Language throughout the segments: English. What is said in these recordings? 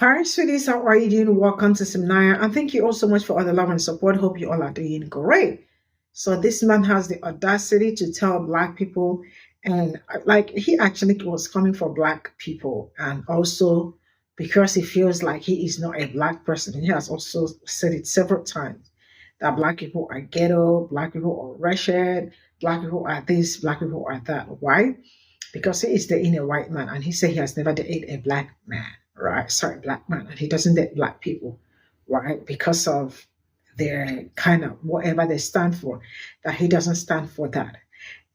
Hi, sweeties. How are you doing? Welcome to Cimnanya. And thank you all so much for all the love and support. Hope you all are doing great. So this man has the audacity to tell Black people, and like he actually was coming for Black people, and also because he feels like he is not a Black person. He has also said it several times that Black people are ghetto, Black people are wretched, Black people are this, Black people are that. Why? Because he is dating a white man, and he said he has never dated a Black man, right? Sorry, Black man, and he doesn't date Black people, right? Because of their kind of whatever they stand for, that he doesn't stand for that.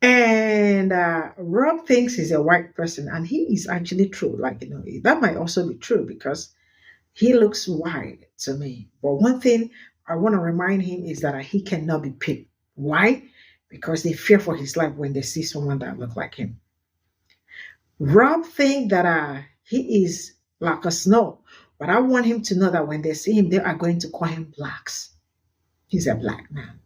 And Rob thinks he's a white person, and he is actually true. Like, that might also be true because he looks white to me. But one thing I want to remind him is that he cannot be picked. Why? Because they fear for his life when they see someone that look like him. Rob think that he is like a snow, but I want him to know that when they see him, they are going to call him blacks. He's a Black man.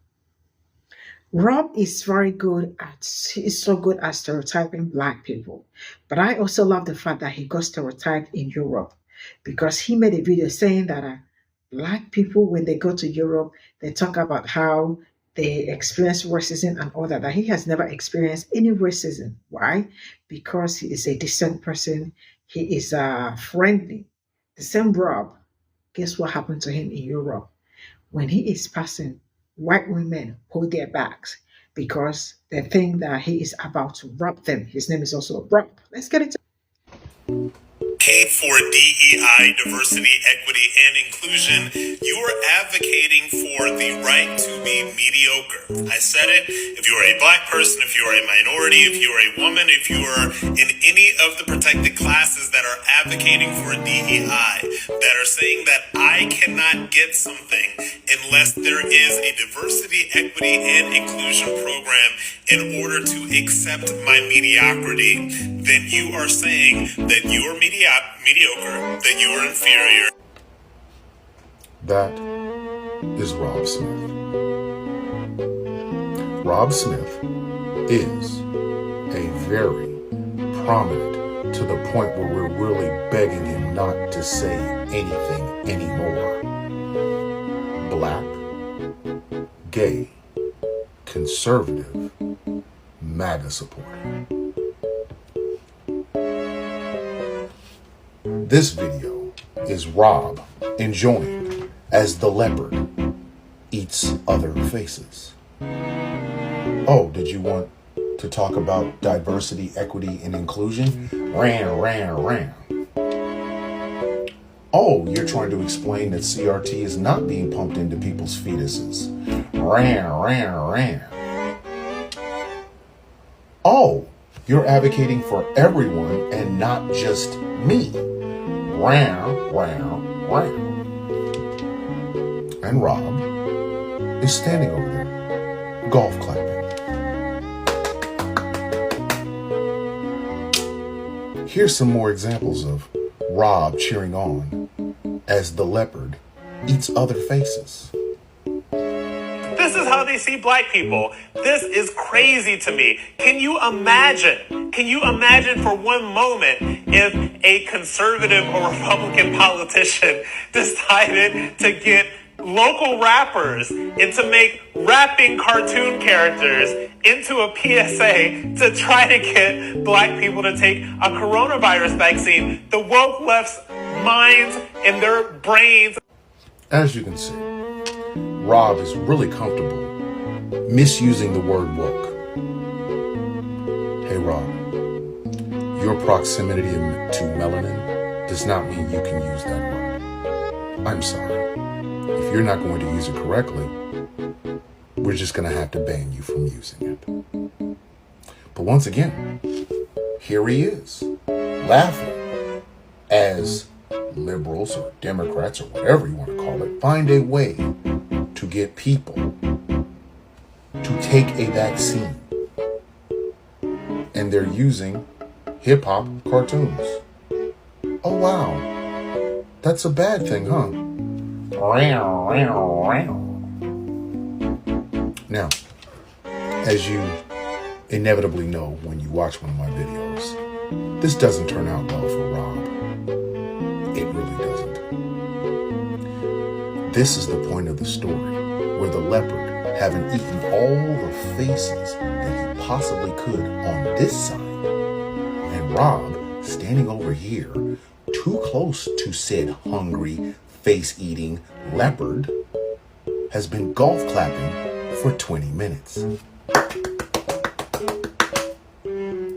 Rob is so good at stereotyping Black people. But I also love the fact that he got stereotyped in Europe because he made a video saying that Black people, when they go to Europe, they talk about how they experience racism and all that he has never experienced any racism. Why? Because he is a decent person. He is friendly. The same Rob, guess what happened to him in Europe? When he is passing, white women hold their backs because they think that he is about to rob them. His name is also Rob. Let's get into for DEI, diversity, equity, and inclusion, you are advocating for the right to be mediocre. I said it. If you are a Black person, if you are a minority, if you are a woman, if you are in any of the protected classes that are advocating for DEI, that are saying that I cannot get something unless there is a diversity, equity, and inclusion program in order to accept my mediocrity, then you are saying that you are mediocre, that you are inferior. That is Rob Smith. Rob Smith is a very prominent, to the point where we're really begging him not to say anything anymore, Black, gay, conservative, MAGA supporter. This video is Rob enjoying as the leopard eats other faces. Oh, did you want to talk about diversity, equity, and inclusion? Ran. Oh, you're trying to explain that CRT is not being pumped into people's fetuses. Ran. Oh, you're advocating for everyone and not just me. Ran. And Rob is standing over there, golf clapping. Here's some more examples of Rob cheering on as the leopard eats other faces. This is how they see Black people. This is crazy to me. Can you imagine for one moment if a conservative or Republican politician decided to get local rappers and to make rapping cartoon characters into a PSA to try to get Black people to take a coronavirus vaccine? The woke left's minds and their brains. As you can see, Rob is really comfortable misusing the word woke. Hey Rob, your proximity to melanin does not mean you can use that word. I'm sorry. If you're not going to use it correctly, we're just going to have to ban you from using it. But once again, here he is, laughing as liberals or Democrats or whatever you want to call it find a way to get people to take a vaccine. And they're using hip-hop cartoons. Oh wow, that's a bad thing, huh? Now, as you inevitably know when you watch one of my videos, this doesn't turn out well for Rob. It really doesn't. This is the point of the story, where the leopard, having eaten all the faces that he possibly could on this side, and Rob standing over here, too close to said hungry, face-eating leopard, has been golf clapping for 20 minutes.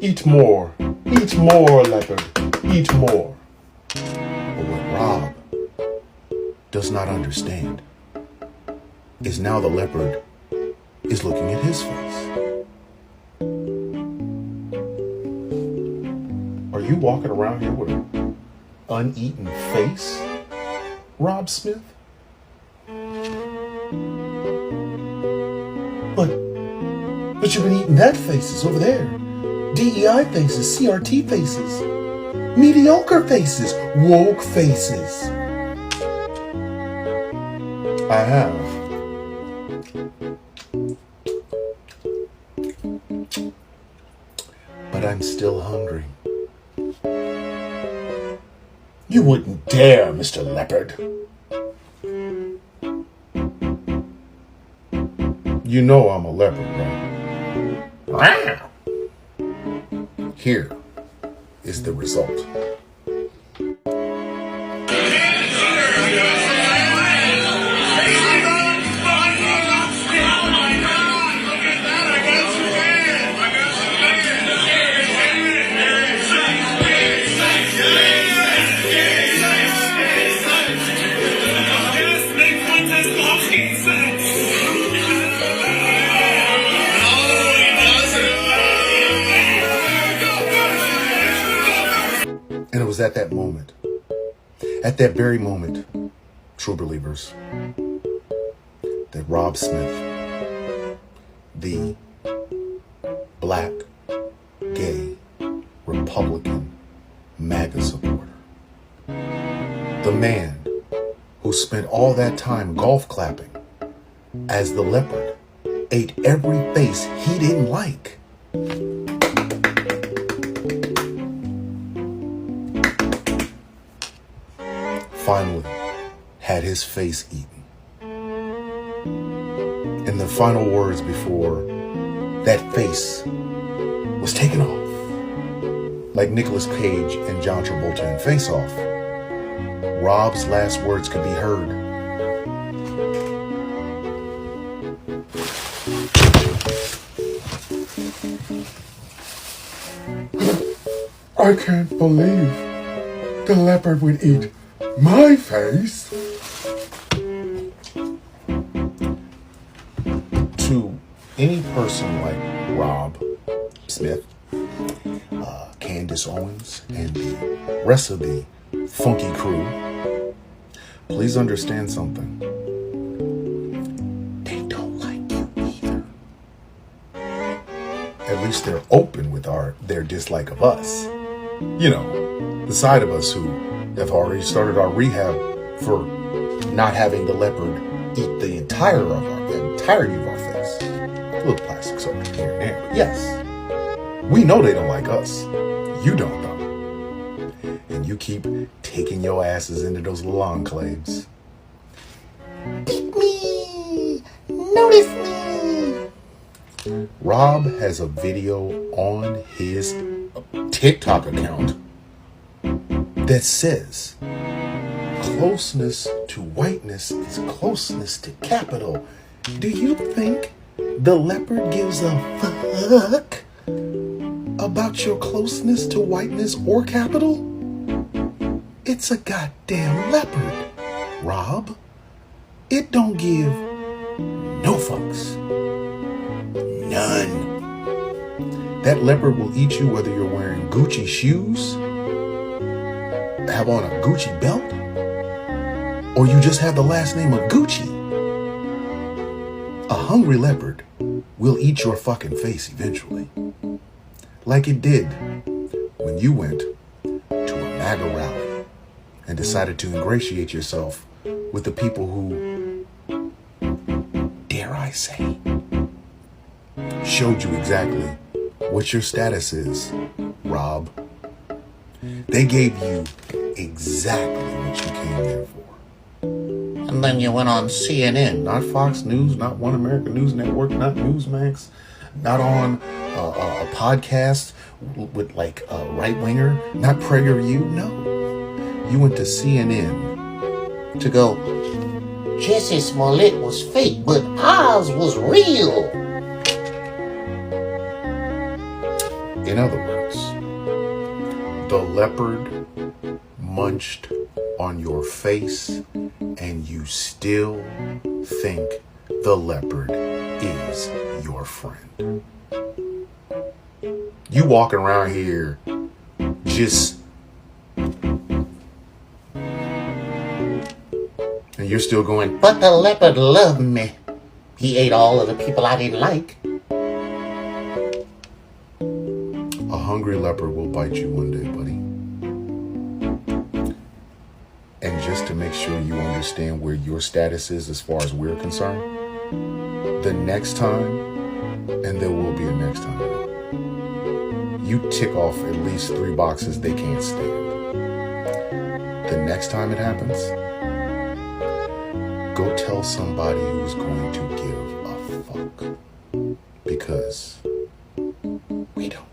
Eat more, leopard, eat more. But what Rob does not understand is now the leopard is looking at his face. Are you walking around here with an uneaten face, Rob Smith? But you've been eating that faces over there. DEI faces, CRT faces, mediocre faces, woke faces. I have. But I'm still hungry. You wouldn't dare, Mr. Leopard. You know I'm a leopard, right? Here is the result. And it was at that moment, at that very moment, true believers, that Rob Smith, the black, gay, Republican, MAGA supporter, the man who spent all that time golf clapping as the leopard ate every face he didn't like, finally had his face eaten. And the final words before that face was taken off, like Nicolas Cage and John Travolta in Face Off, Rob's last words could be heard. I can't believe the leopard would eat my face. To any person like Rob Smith, Candace Owens, and the rest of the funky crew, please understand something. They don't like you either. At least they're open with their dislike of us. You know, the side of us who have already started our rehab for not having the leopard eat the entirety of our face. A little plastic surgery here and there, but yes, we know they don't like us. You don't know. And you keep taking your asses into those little enclaves. Pick me! Notice me! Rob has a video on his TikTok account that says closeness to whiteness is closeness to capital. Do you think the leopard gives a fuck about your closeness to whiteness or capital? It's a goddamn leopard, Rob. It don't give no fucks. None. That leopard will eat you whether you're wearing Gucci shoes, have on a Gucci belt, or you just have the last name of Gucci. A hungry leopard will eat your fucking face eventually. Like it did when you went to a MAGA rally and decided to ingratiate yourself with the people who, dare I say, showed you exactly what your status is, Rob. They gave you exactly what you came there for. And Cimnanya went on CNN, not Fox News, not One American News Network, not Newsmax, not on a podcast with like a right winger, not PragerU. No, you went to CNN to go, Jesse Smollett was fake, but ours was real. In other words, the leopard munched on your face, and you still think the leopard is your friend. You walking around here just, and you're still going, but the leopard loved me. He ate all of the people I didn't like. A hungry leopard will bite you one day, buddy. And just to make sure you understand where your status is as far as we're concerned, the next time, and there will be a next time, you tick off at least 3 boxes they can't stand. The next time it happens, go tell somebody who's going to give a fuck. Because we don't.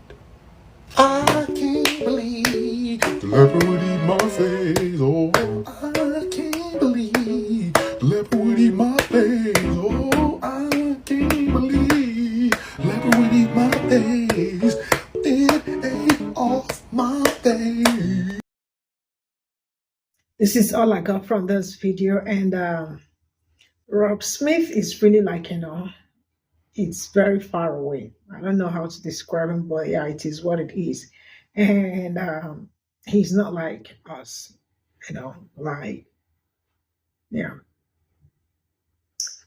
I can't believe the leopard would eat my face. Oh, I can't believe the leopard would eat my face. Oh, I can't believe the leopard would eat my face. It ate off my face. This is all I got from this video. And Rob Smith is really like, it's very far away. I don't know how to describe him, but yeah, it is what it is. And he's not like us, like, yeah.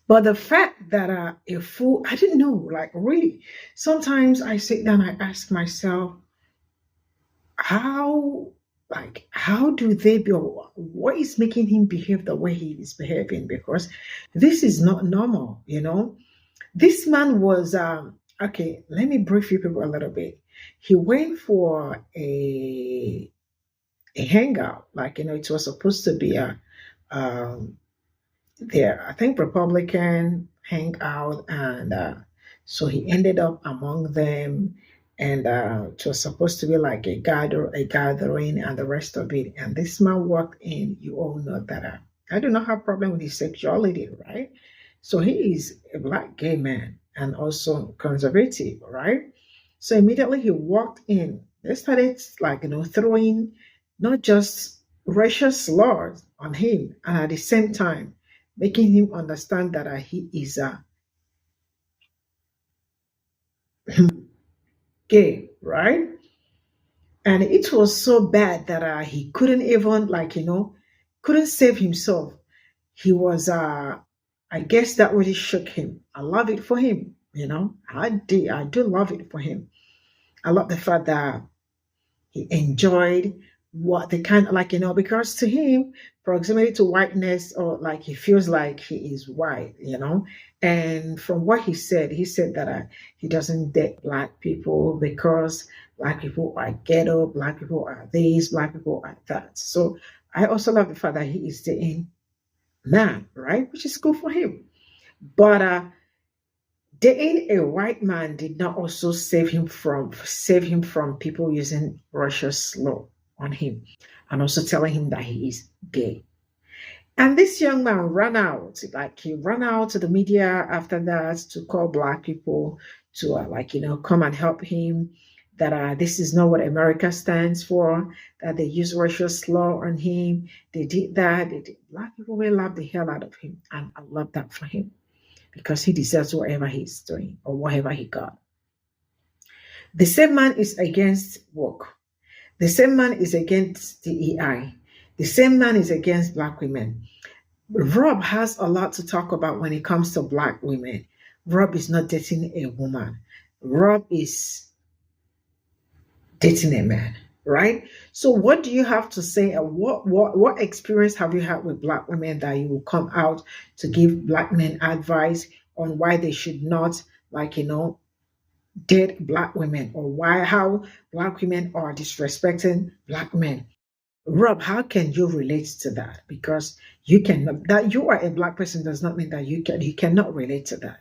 But the fact that a fool, I didn't know, like really, sometimes I sit down, I ask myself, how do they be, what is making him behave the way he is behaving? Because this is not normal, This man was, okay, let me brief you people a little bit. He went for a hangout, it was supposed to be I think Republican hangout, and so he ended up among them, and it was supposed to be like a gathering and the rest of it. And this man walked in. You all know that I do not have a problem with his sexuality, right? So he is a black gay man and also conservative, right? So immediately he walked in. They started throwing not just racial slurs on him, and at the same time making him understand that he is gay, right? And it was so bad that he couldn't even couldn't save himself. He was I guess that really shook him. I love it for him, I do love it for him. I love the fact that he enjoyed what the kind of because to him, proximity to whiteness, or he feels like he is white, And from what he said that he doesn't date black people because black people are ghetto, black people are this, black people are that. So I also love the fact that he is dating man, right? Which is good for him. But dating a white man did not also save him from people using racial slur on him and also telling him that he is gay. And this young man ran out, he ran out to the media after that to call black people to come and help him, that this is not what America stands for, that they use racial slur on him. They did that. Black people will love the hell out of him. And I love that for him, because he deserves whatever he's doing or whatever he got. The same man is against woke. The same man is against DEI. The same man is against black women. Rob has a lot to talk about when it comes to black women. Rob is not dating a woman. Rob is dating a man, right? So what do you have to say? What experience have you had with black women that you will come out to give black men advice on why they should not date black women, or how black women are disrespecting black men? Rob, how can you relate to that? Because you cannot, that you are a black person does not mean that you cannot relate to that.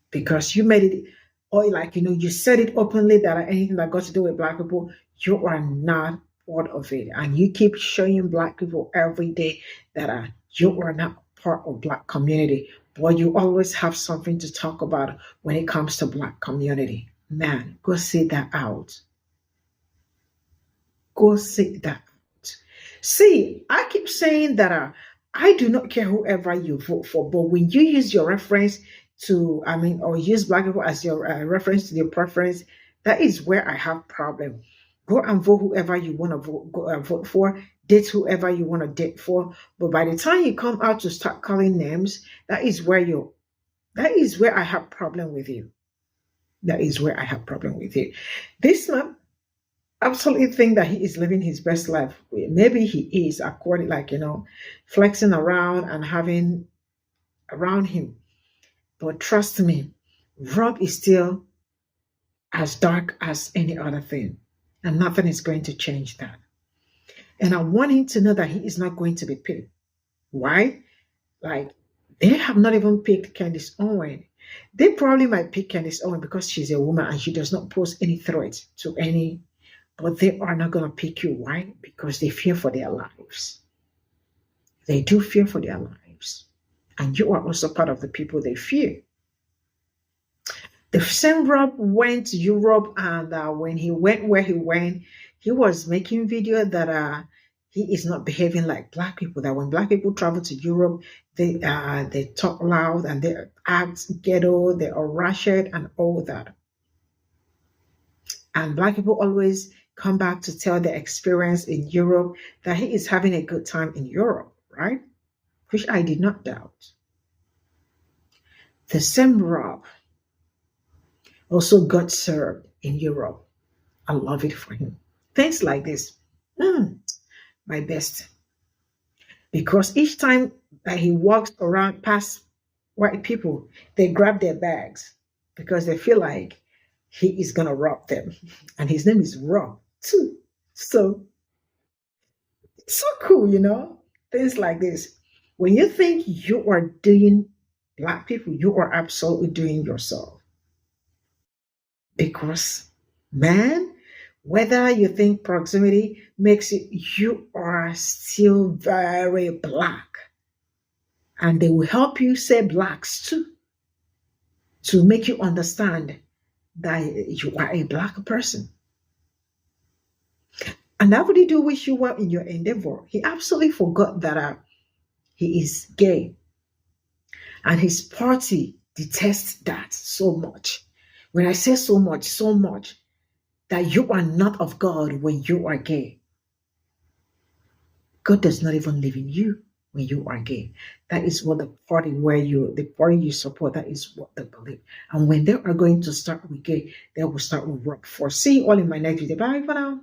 Because you made it, or like you said it openly that anything that got to do with black people, you are not part of it. And you keep showing black people every day that you are not part of black community. But you always have something to talk about when it comes to black community. Man, go sit that out. Go sit that out. See, I keep saying that I do not care whoever you vote for, but when you use your reference to, or use black people as your reference to your preference, that is where I have problem. Go and vote whoever you want to vote for, date whoever you want to date for. But by the time you come out to start calling names, that is where I have problem with you. That is where I have problem with you. This man absolutely think that he is living his best life. Maybe he is, according, flexing around and having around him. But trust me, Rob is still as dark as any other thing. And nothing is going to change that. And I want him to know that he is not going to be picked. Why? Like, they have not even picked Candace Owen. They probably might pick Candace Owen because she's a woman and she does not pose any threat to any, but they are not going to pick you. Why? Because they fear for their lives. They do fear for their lives. And you are also part of the people they fear. The same Rob went to Europe, and when he went where he went, he was making video that he is not behaving like black people. That when black people travel to Europe, they talk loud and they act ghetto, they are ratchet and all that. And black people always come back to tell their experience in Europe that he is having a good time in Europe, right? Which I did not doubt. The same Rob also got served in Europe. I love it for him. Things like this, my best. Because each time that he walks around past white people, they grab their bags because they feel like he is going to rob them. And his name is Rob too. So cool, things like this. When you think you are doing black people, you are absolutely doing yourself. Because, man, whether you think proximity makes you are still very black. And they will help you say blacks too, to make you understand that you are a black person. And I really do wish you well in your endeavor. He absolutely forgot that he is gay. And his party detests that so much. When I say so much, that you are not of God when you are gay. God does not even live in you when you are gay. That is what the party you support, that is what they believe. And when they are going to start with gay, they will start with rock. See you all in my next video. Bye for now.